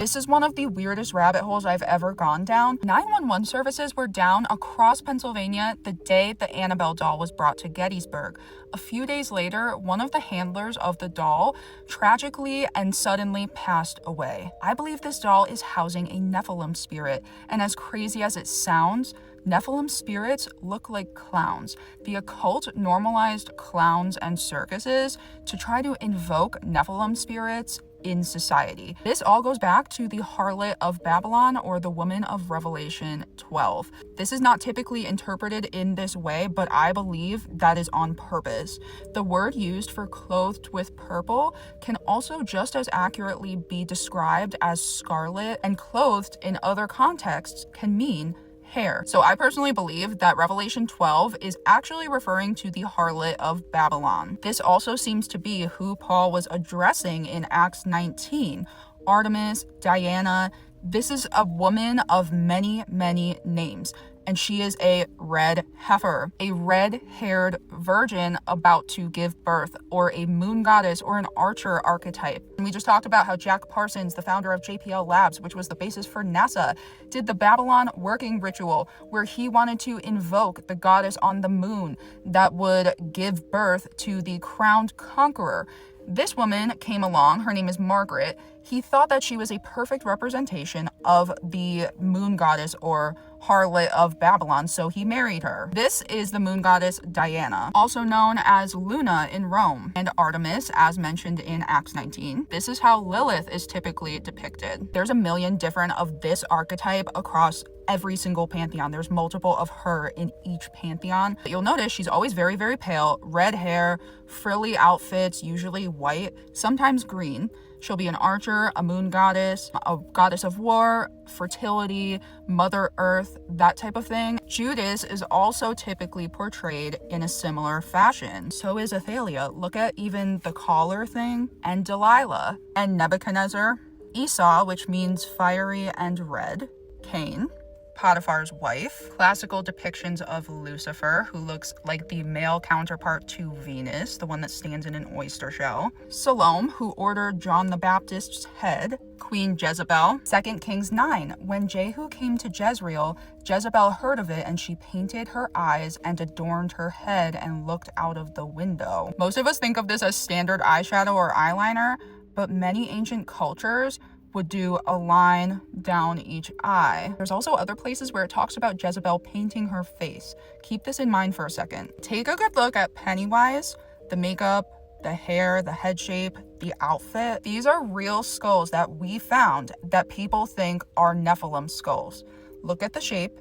This is one of the weirdest rabbit holes I've ever gone down. 911 services were down across Pennsylvania the day the Annabelle doll was brought to Gettysburg. A few days later, one of the handlers of the doll tragically and suddenly passed away. I believe this doll is housing a Nephilim spirit, and as crazy as it sounds, Nephilim spirits look like clowns. The occult normalized clowns and circuses to try to invoke Nephilim spirits in society. This all goes back to the Harlot of Babylon, or the woman of Revelation 12. This is not typically interpreted in this way, but I believe that is on purpose. The word used for clothed with purple can also just as accurately be described as scarlet, and clothed in other contexts can mean hair. So I personally believe that Revelation 12 is actually referring to the Harlot of Babylon. This also seems to be who Paul was addressing in Acts 19. Artemis, Diana. This is a woman of many, many names, and she is a red heifer, a red-haired virgin about to give birth, or a moon goddess or an archer archetype. And we just talked about how Jack Parsons, the founder of JPL Labs, which was the basis for NASA, did the Babylon working ritual, where he wanted to invoke the goddess on the moon that would give birth to the crowned conqueror. This woman came along, her name is Margaret. He thought that she was a perfect representation of the moon goddess or Harlot of Babylon, so he married her. This is the moon goddess Diana, also known as Luna in Rome, and Artemis, as mentioned in Acts 19. This is how Lilith is typically depicted. There's a million different of this archetype across every single pantheon. There's multiple of her in each pantheon. But you'll notice she's always very, very pale, red hair, frilly outfits, usually white, sometimes green. She'll be an archer, a moon goddess, a goddess of war, fertility, Mother Earth, that type of thing. Judas is also typically portrayed in a similar fashion. So is Athaliah. Look at even the collar thing, and Delilah, and Nebuchadnezzar, Esau, which means fiery and red, Cain, Potiphar's wife, classical depictions of Lucifer, who looks like the male counterpart to Venus, the one that stands in an oyster shell, Salome, who ordered John the Baptist's head, Queen Jezebel. 2 Kings 9, when Jehu came to Jezreel, Jezebel heard of it, and she painted her eyes and adorned her head and looked out of the window. Most of us think of this as standard eyeshadow or eyeliner, but many ancient cultures would do a line down each eye. There's also other places where it talks about Jezebel painting her face. Keep this in mind for a second. Take a good look at Pennywise, the makeup, the hair, the head shape, the outfit. These are real skulls that we found that people think are Nephilim skulls. Look at the shape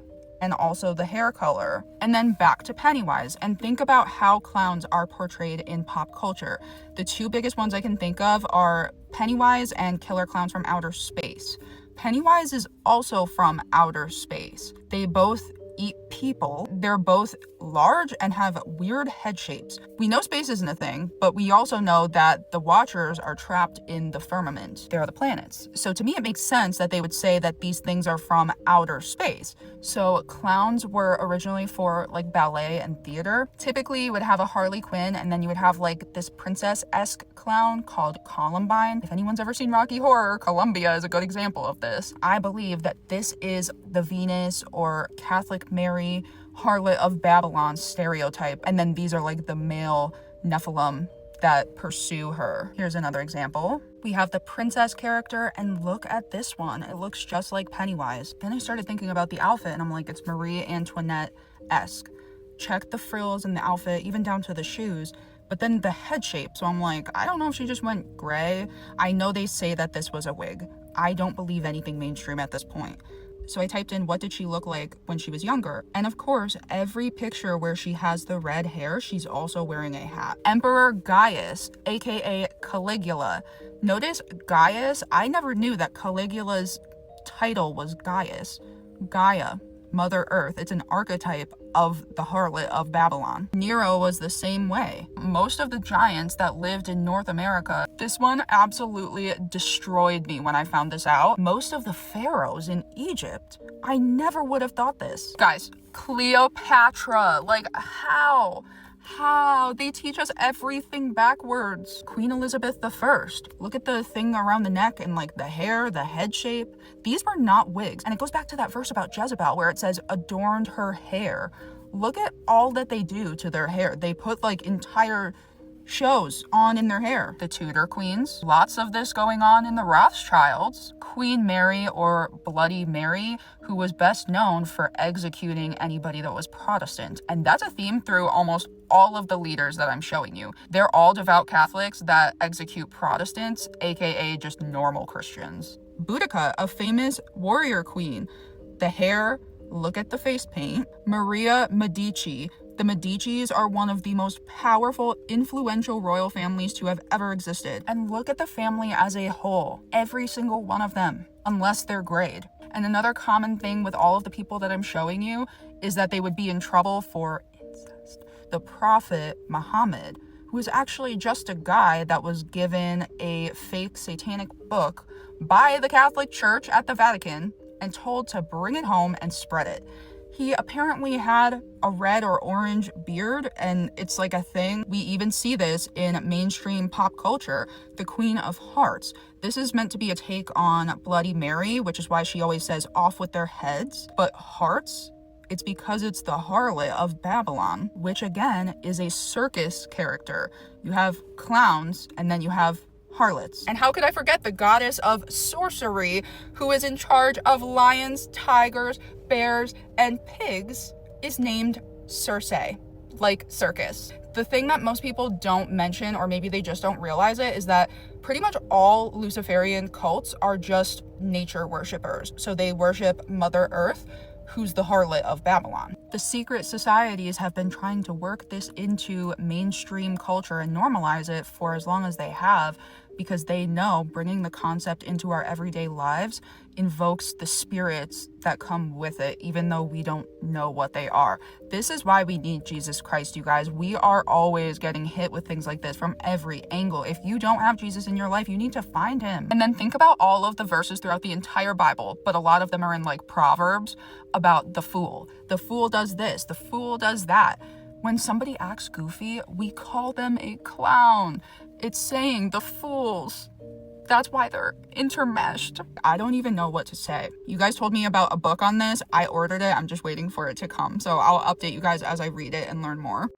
and also the hair color. And then back to Pennywise, and think about how clowns are portrayed in pop culture. The two biggest ones I can think of are Pennywise and Killer Clowns from Outer Space. Pennywise is also from outer space. They both eat people. They're both large and have weird head shapes. We know space isn't a thing, but we also know that the Watchers are trapped in the firmament. They are the planets. So to me, it makes sense that they would say that these things are from outer space. So clowns were originally for like ballet and theater. Typically you would have a Harley Quinn, and then you would have like this princess-esque clown called Columbine. If anyone's ever seen Rocky Horror, Columbia is a good example of this. I believe that this is the Venus or Catholic Mary Harlot of Babylon stereotype, and then these are like the male Nephilim that pursue her. Here's another example. We have the princess character, and look at this one. It looks just like Pennywise. Then I started thinking about the outfit, and I'm like, it's Marie Antoinette-esque. Check the frills in the outfit, even down to the shoes. But then the head shape, so I'm like, I don't know if she just went gray. I know they say that this was a wig. I don't believe anything mainstream at this point. So I typed in, what did she look like when she was younger? And of course, every picture where she has the red hair, she's also wearing a hat. Emperor Gaius, aka Caligula. Notice Gaius, I never knew that Caligula's title was Gaius. Gaia, Mother Earth. It's an archetype of the Harlot of Babylon. Nero was the same way. Most of the giants that lived in North America, this one absolutely destroyed me when I found this out. Most of the pharaohs in Egypt, I never would have thought this. Guys, Cleopatra, like how? How? They teach us everything backwards. Queen Elizabeth I. Look at the thing around the neck and like the hair, the head shape. These were not wigs. And it goes back to that verse about Jezebel where it says adorned her hair. Look at all that they do to their hair. They put like entire shows on in their hair. The Tudor queens, lots of this going on in the Rothschilds. Queen Mary, or Bloody Mary, who was best known for executing anybody that was Protestant. And that's a theme through almost all of the leaders that I'm showing you. They're all devout Catholics that execute Protestants, aka just normal Christians. Boudica, a famous warrior queen. The hair, look at the face paint. Maria Medici. The Medicis are one of the most powerful, influential royal families to have ever existed. And look at the family as a whole. Every single one of them, unless they're grayed. And another common thing with all of the people that I'm showing you is that they would be in trouble for incest. The Prophet Muhammad, who is actually just a guy that was given a fake satanic book by the Catholic Church at the Vatican and told to bring it home and spread it. He apparently had a red or orange beard, and it's like a thing. We even see this in mainstream pop culture. The Queen of Hearts. This is meant to be a take on Bloody Mary, which is why she always says off with their heads. But hearts? It's because it's the harlot of Babylon, which again is a circus character. You have clowns, and then you have harlots. And how could I forget the goddess of sorcery, who is in charge of lions, tigers, bears, and pigs, is named Circe, like circus. The thing that most people don't mention, or maybe they just don't realize it, is that pretty much all Luciferian cults are just nature worshippers. So they worship Mother Earth, who's the harlot of Babylon. The secret societies have been trying to work this into mainstream culture and normalize it for as long as they have, because they know bringing the concept into our everyday lives invokes the spirits that come with it, even though we don't know what they are. This is why we need Jesus Christ, you guys. We are always getting hit with things like this from every angle. If you don't have Jesus in your life, you need to find him. And then think about all of the verses throughout the entire Bible, but a lot of them are in like Proverbs about the fool. The fool does this, the fool does that. When somebody acts goofy, we call them a clown. It's saying the fools. That's why they're intermeshed. I don't even know what to say. You guys told me about a book on this. I ordered it. I'm just waiting for it to come. So I'll update you guys as I read it and learn more.